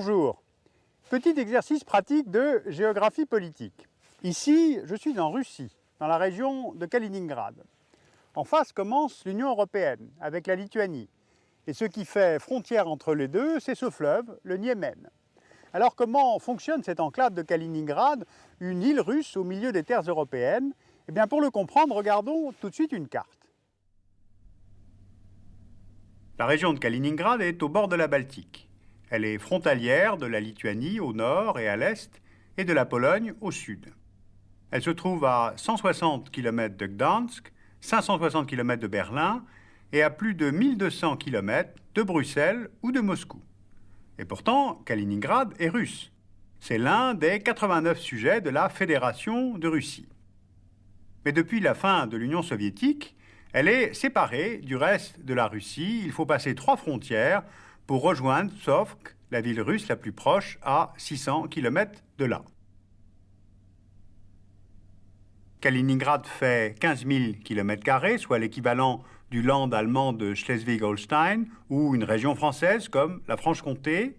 Bonjour. Petit exercice pratique de géographie politique. Ici, je suis en Russie, dans la région de Kaliningrad. En face commence l'Union européenne, avec la Lituanie. Et ce qui fait frontière entre les deux, c'est ce fleuve, le Niémen. Alors comment fonctionne cette enclave de Kaliningrad, une île russe au milieu des terres européennes? Eh bien pour le comprendre, regardons tout de suite une carte. La région de Kaliningrad est au bord de la Baltique. Elle est frontalière de la Lituanie au nord et à l'est et de la Pologne au sud. Elle se trouve à 160 km de Gdansk, 560 km de Berlin et à plus de 1200 km de Bruxelles ou de Moscou. Et pourtant, Kaliningrad est russe. C'est l'un des 89 sujets de la Fédération de Russie. Mais depuis la fin de l'Union soviétique, elle est séparée du reste de la Russie. Il faut passer 3 frontières pour rejoindre Pskov, la ville russe la plus proche, à 600 km de là. Kaliningrad fait 15 000 km², soit l'équivalent du land allemand de Schleswig-Holstein ou une région française comme la Franche-Comté.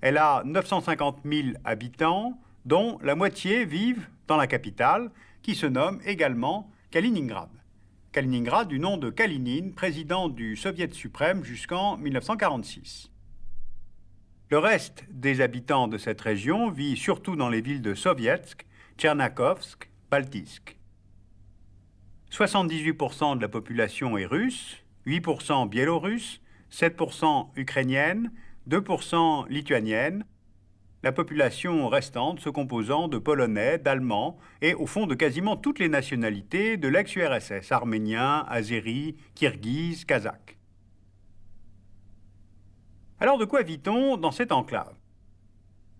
Elle a 950 000 habitants, dont la moitié vivent dans la capitale, qui se nomme également Kaliningrad. Kaliningrad du nom de Kalinin, président du Soviet suprême jusqu'en 1946. Le reste des habitants de cette région vit surtout dans les villes de Sovietsk, Tchernakovsk, Baltisk. 78% de la population est russe, 8% biélorusse, 7% ukrainienne, 2% lituanienne, la population restante se composant de Polonais, d'Allemands et au fond de quasiment toutes les nationalités de l'ex-URSS, arméniens, azéris, kirghizes, kazakhs. Alors de quoi vit-on dans cette enclave?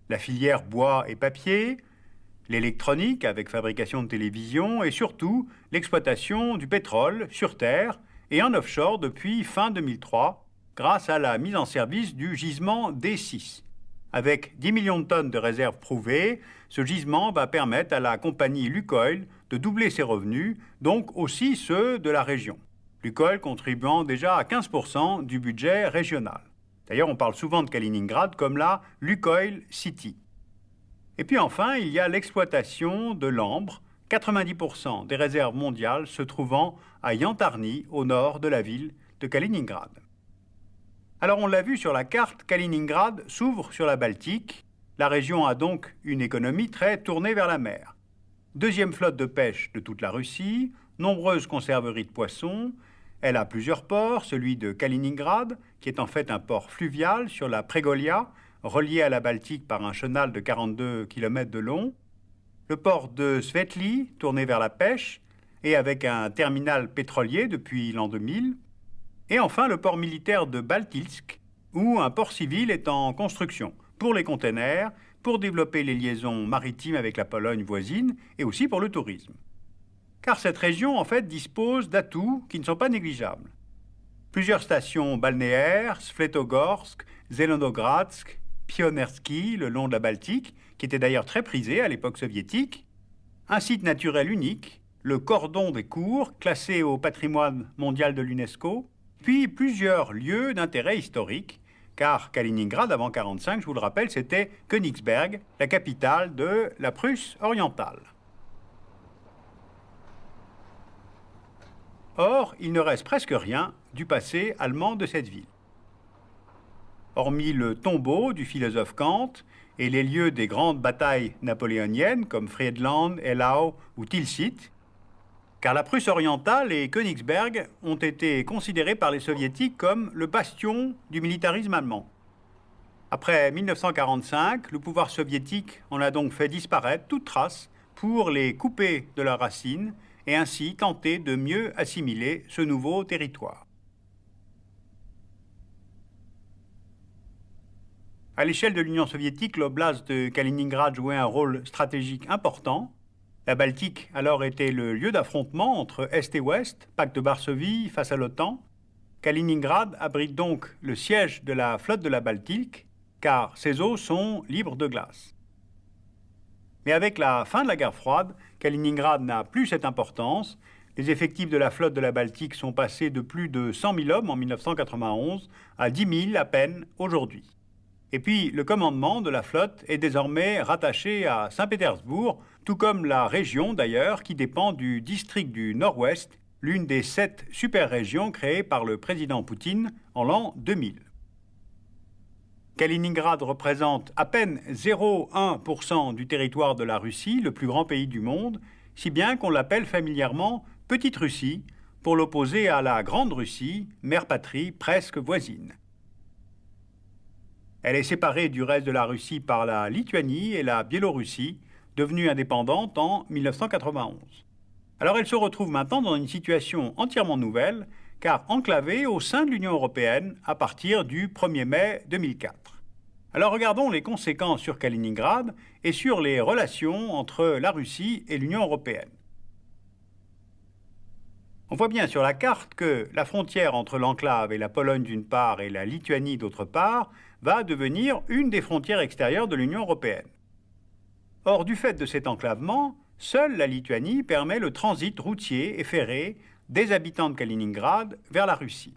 La filière bois et papier, l'électronique avec fabrication de télévision et surtout l'exploitation du pétrole sur terre et en offshore depuis fin 2003 grâce à la mise en service du gisement D6. Avec 10 millions de tonnes de réserves prouvées, ce gisement va permettre à la compagnie Lukoil de doubler ses revenus, donc aussi ceux de la région. Lukoil contribuant déjà à 15% du budget régional. D'ailleurs, on parle souvent de Kaliningrad comme la Lukoil City. Et puis enfin, il y a l'exploitation de l'ambre, 90% des réserves mondiales se trouvant à Yantarny, au nord de la ville de Kaliningrad. Alors on l'a vu sur la carte, Kaliningrad s'ouvre sur la Baltique. La région a donc une économie très tournée vers la mer. Deuxième flotte de pêche de toute la Russie, nombreuses conserveries de poissons. Elle a plusieurs ports, celui de Kaliningrad, qui est en fait un port fluvial sur la Pregolia, relié à la Baltique par un chenal de 42 km de long. Le port de Svetly, tourné vers la pêche, et avec un terminal pétrolier depuis l'an 2000. Et enfin, le port militaire de Baltilsk, où un port civil est en construction pour les containers, pour développer les liaisons maritimes avec la Pologne voisine et aussi pour le tourisme. Car cette région, en fait, dispose d'atouts qui ne sont pas négligeables. Plusieurs stations balnéaires, Svetogorsk, Zelenogradsk, Pionerski, le long de la Baltique, qui était d'ailleurs très prisé à l'époque soviétique, un site naturel unique, le cordon des Cours, classé au patrimoine mondial de l'UNESCO, puis plusieurs lieux d'intérêt historique, car Kaliningrad, avant 1945, je vous le rappelle, c'était Königsberg, la capitale de la Prusse orientale. Or, il ne reste presque rien du passé allemand de cette ville. Hormis le tombeau du philosophe Kant et les lieux des grandes batailles napoléoniennes comme Friedland, Eylau ou Tilsit, car la Prusse orientale et Königsberg ont été considérés par les soviétiques comme le bastion du militarisme allemand. Après 1945, le pouvoir soviétique en a donc fait disparaître toute trace pour les couper de leurs racines et ainsi tenter de mieux assimiler ce nouveau territoire. À l'échelle de l'Union soviétique, l'oblast de Kaliningrad jouait un rôle stratégique important. La Baltique alors était le lieu d'affrontement entre Est et Ouest, pacte de Varsovie face à l'OTAN. Kaliningrad abrite donc le siège de la flotte de la Baltique, car ses eaux sont libres de glace. Mais avec la fin de la guerre froide, Kaliningrad n'a plus cette importance. Les effectifs de la flotte de la Baltique sont passés de plus de 100 000 hommes en 1991 à 10 000 à peine aujourd'hui. Et puis, le commandement de la flotte est désormais rattaché à Saint-Pétersbourg, tout comme la région d'ailleurs qui dépend du district du Nord-Ouest, l'une des 7 super-régions créées par le président Poutine en l'an 2000. Kaliningrad représente à peine 0,1% du territoire de la Russie, le plus grand pays du monde, si bien qu'on l'appelle familièrement Petite Russie, pour l'opposer à la Grande Russie, mère patrie presque voisine. Elle est séparée du reste de la Russie par la Lituanie et la Biélorussie, devenues indépendantes en 1991. Alors elle se retrouve maintenant dans une situation entièrement nouvelle, car enclavée au sein de l'Union européenne à partir du 1er mai 2004. Alors regardons les conséquences sur Kaliningrad et sur les relations entre la Russie et l'Union européenne. On voit bien sur la carte que la frontière entre l'enclave et la Pologne d'une part et la Lituanie d'autre part va devenir une des frontières extérieures de l'Union européenne. Or, du fait de cet enclavement, seule la Lituanie permet le transit routier et ferré des habitants de Kaliningrad vers la Russie.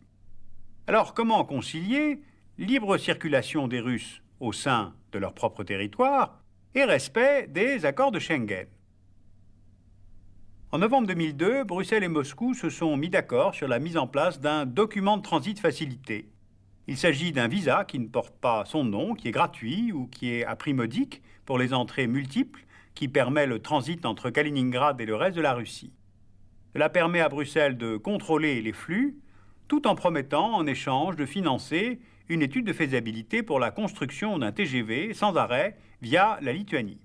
Alors, comment concilier libre circulation des Russes au sein de leur propre territoire et respect des accords de Schengen? En novembre 2002, Bruxelles et Moscou se sont mis d'accord sur la mise en place d'un document de transit facilité. Il s'agit d'un visa qui ne porte pas son nom, qui est gratuit ou qui est à prix modique pour les entrées multiples, qui permet le transit entre Kaliningrad et le reste de la Russie. Cela permet à Bruxelles de contrôler les flux, tout en promettant en échange de financer une étude de faisabilité pour la construction d'un TGV sans arrêt via la Lituanie.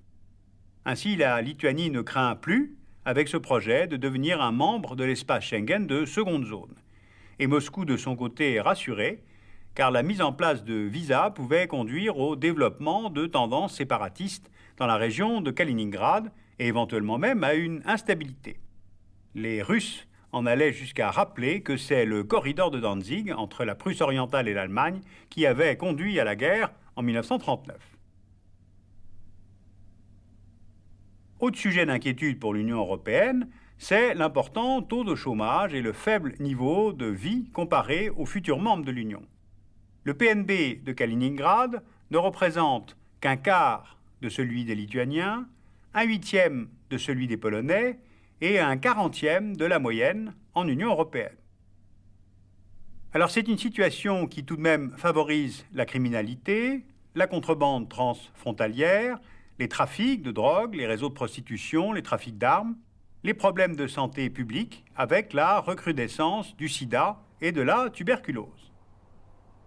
Ainsi, la Lituanie ne craint plus, avec ce projet, de devenir un membre de l'espace Schengen de seconde zone. Et Moscou, de son côté, est rassuré, car la mise en place de visas pouvait conduire au développement de tendances séparatistes dans la région de Kaliningrad et éventuellement même à une instabilité. Les Russes en allaient jusqu'à rappeler que c'est le corridor de Danzig entre la Prusse orientale et l'Allemagne qui avait conduit à la guerre en 1939. Autre sujet d'inquiétude pour l'Union européenne, c'est l'important taux de chômage et le faible niveau de vie comparé aux futurs membres de l'Union. Le PNB de Kaliningrad ne représente qu'un quart de celui des Lituaniens, un huitième de celui des Polonais et un quarantième de la moyenne en Union européenne. Alors c'est une situation qui tout de même favorise la criminalité, la contrebande transfrontalière, les trafics de drogue, les réseaux de prostitution, les trafics d'armes, les problèmes de santé publique avec la recrudescence du sida et de la tuberculose.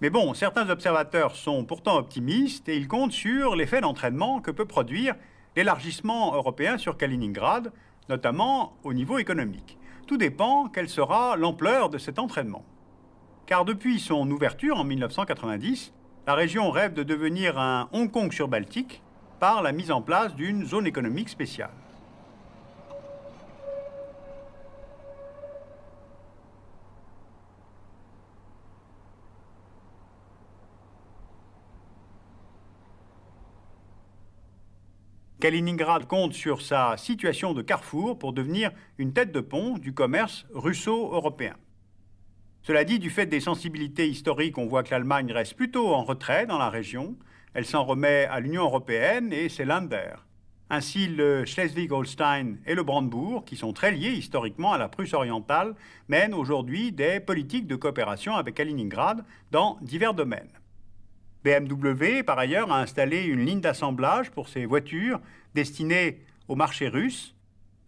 Mais bon, certains observateurs sont pourtant optimistes et ils comptent sur l'effet d'entraînement que peut produire l'élargissement européen sur Kaliningrad, notamment au niveau économique. Tout dépend quelle sera l'ampleur de cet entraînement. Car depuis son ouverture en 1990, la région rêve de devenir un Hong Kong sur-Baltique par la mise en place d'une zone économique spéciale. Kaliningrad compte sur sa situation de carrefour pour devenir une tête de pont du commerce russo-européen. Cela dit, du fait des sensibilités historiques, on voit que l'Allemagne reste plutôt en retrait dans la région. Elle s'en remet à l'Union européenne et ses Länder. Ainsi, le Schleswig-Holstein et le Brandebourg, qui sont très liés historiquement à la Prusse orientale, mènent aujourd'hui des politiques de coopération avec Kaliningrad dans divers domaines. BMW, par ailleurs, a installé une ligne d'assemblage pour ses voitures destinées au marché russe.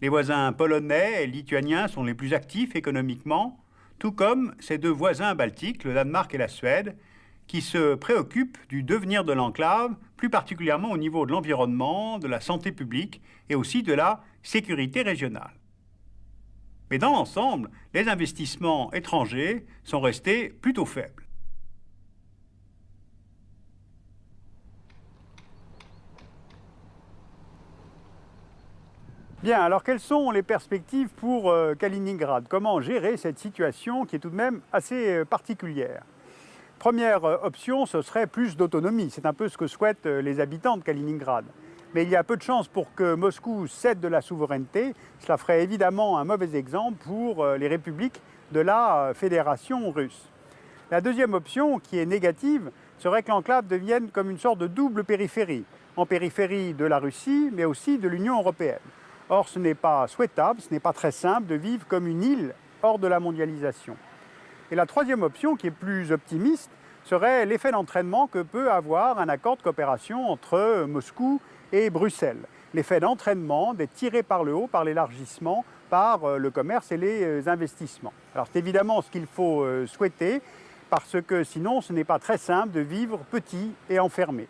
Les voisins polonais et lituaniens sont les plus actifs économiquement, tout comme ses deux voisins baltiques, le Danemark et la Suède, qui se préoccupent du devenir de l'enclave, plus particulièrement au niveau de l'environnement, de la santé publique et aussi de la sécurité régionale. Mais dans l'ensemble, les investissements étrangers sont restés plutôt faibles. Bien, alors quelles sont les perspectives pour Kaliningrad? Comment gérer cette situation qui est tout de même assez particulière? Première option, ce serait plus d'autonomie. C'est un peu ce que souhaitent les habitants de Kaliningrad. Mais il y a peu de chances pour que Moscou cède de la souveraineté. Cela ferait évidemment un mauvais exemple pour les républiques de la Fédération russe. La deuxième option, qui est négative, serait que l'enclave devienne comme une sorte de double périphérie, en périphérie de la Russie, mais aussi de l'Union européenne. Or, ce n'est pas souhaitable, ce n'est pas très simple de vivre comme une île hors de la mondialisation. Et la troisième option, qui est plus optimiste, serait l'effet d'entraînement que peut avoir un accord de coopération entre Moscou et Bruxelles. L'effet d'entraînement d'être tiré par le haut, par l'élargissement, par le commerce et les investissements. Alors c'est évidemment ce qu'il faut souhaiter, parce que sinon ce n'est pas très simple de vivre petit et enfermé.